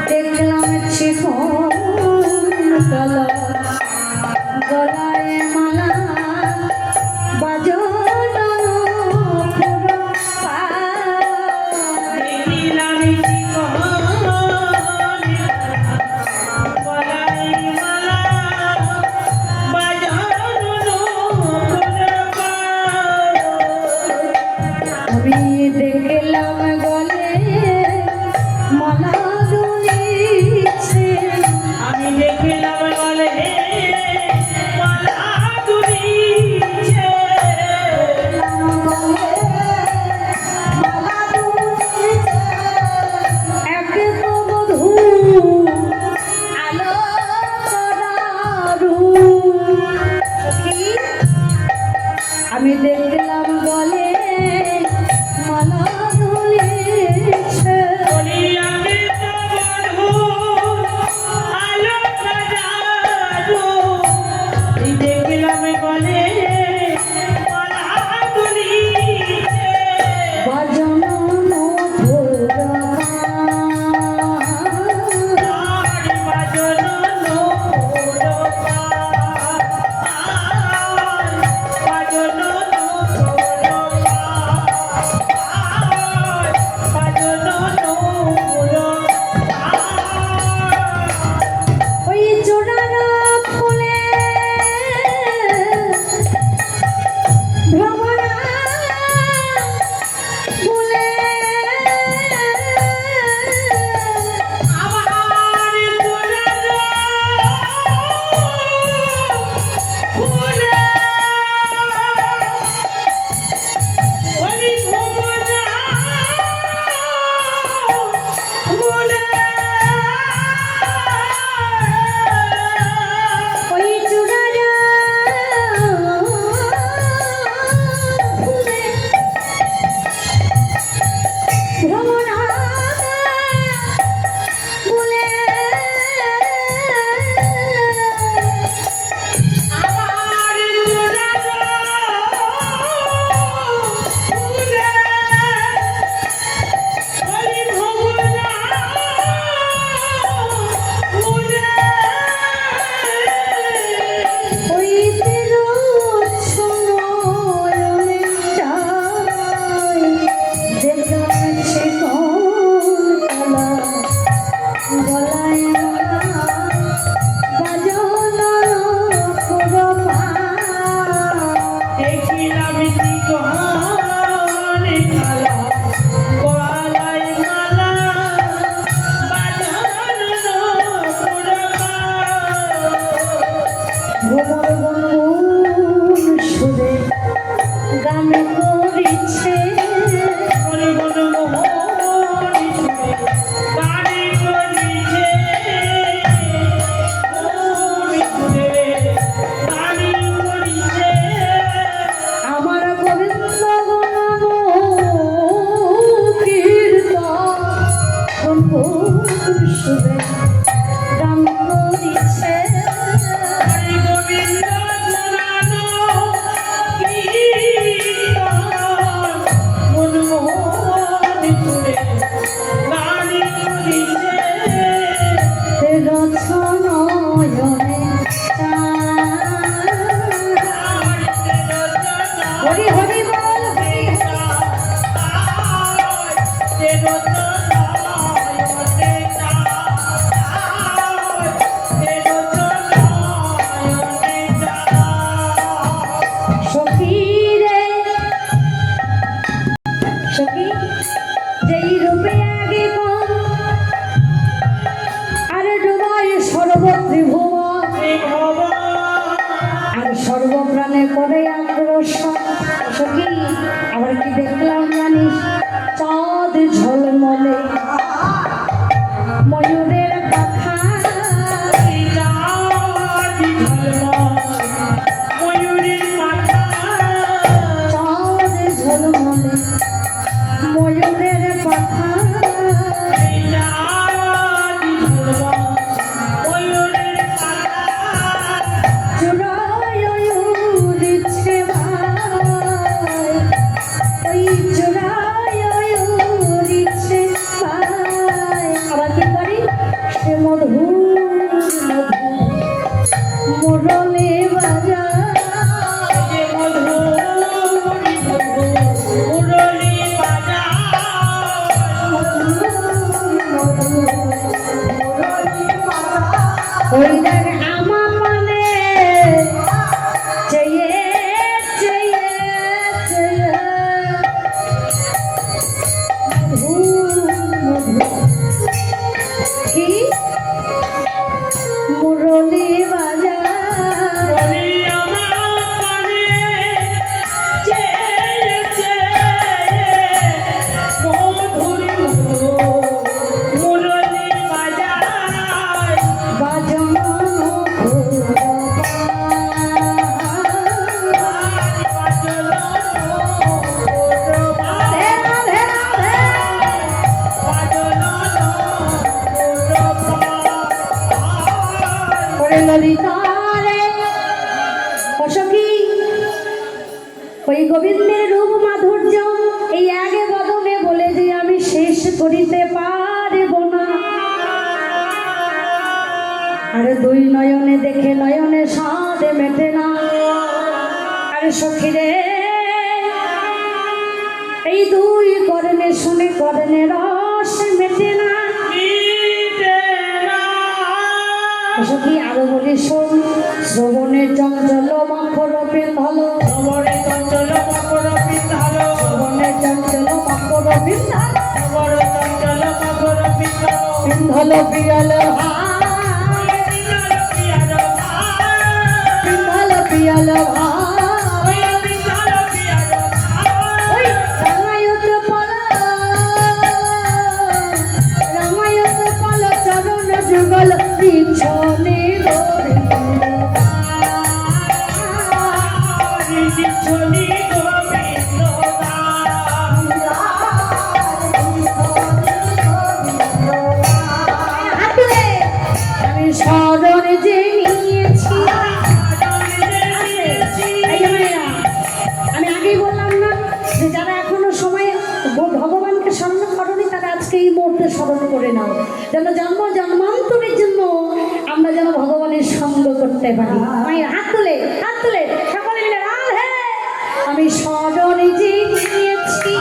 দেখলাম চিকন কালা গলায় মালা বাজনা পুরো দেখিলাম চিকন গলায় মালা বাজনা পুরো আমি দেখলাম গলে মালা দুলিছে আমি দেখলাম গলে মালা দুলিছে মালা দুলিছে এক মধু আলো করারু আমি দেখলাম গলে মালা দুলিছে বলিয়াকে তো বন্ধু আলো সাজাবো এই দেখলাম গলে মালা দুলিছে বাজনা মধুরা ওই জোড়ারা ফুলে ভ্রমরা ফুলে ওই জোড়ারা ফুলে ভ্রমরা ফুলে ওই তেরো সময় দেখলাম চিকন কালা গলায় মালা বাজনা পুরো দেখিলাম চিকন কালা গলায় মালা বাজনা পুরো ভ্রমর গুনগুন সুরে গান করিছে মনে মনে মোহনি ছুঁয়ে গানে করিছে মোহনি ছুঁয়ে গানে করিছে আমার গোবিন্দ নাম কীর্তন গুনগুন সুরে গান করিছে হরি গোবিন্দ পুরানো কীর্তন মনমোহনি ছুঁয়ে গানে করিছে রচনয়নে হরি হরি বল হরি Te মধুর মুরলী বাজা যে মধুর মুরলী বাজা ওই দেখ আমার মানে চেয়ে চেয়ে চেয়ে মধুর মধুর কি মুরলী বাজা বলি আমার কানে চেয়ে চেয়ে মধুর মুরলী বাজায় বাজানো ললিতারে অসখী ওই গোবিন্দের রূপ মাধুর্য এই আগে বদনে বলে যে আমি শেষ করিতে পারব না আর দুই নয়নে দেখে নয়নে সাদে মেটে না আর সখী রে এই দুই করণে শুনে করণে রস মেটে না সখী আরো বলি শোন শ্রবণের চঞ্চল মাখর পিন্ধল শ্রবণের চঞ্চল মাখর পিন্ধল পিন্ধল পিয়াল পিন্ধল পিয়াল রামায়ত পাল চরণ যুগল পিছনে আমি স্মরণ যে নিয়েছি আমি আগেই বললাম না যে যারা এখনো সময় ভগবানকে স্মরণ করেনি তারা আজকে এই মুহূর্তে স্মরণ করে নাও যেন জন্ম জন্মান্তরের জন্য আমরা যেন ভগবানের সঙ্গ করতে পারি আমি হাত তুলে সকলে মিলে রাধে আমি স্মরণ যে নিয়েছি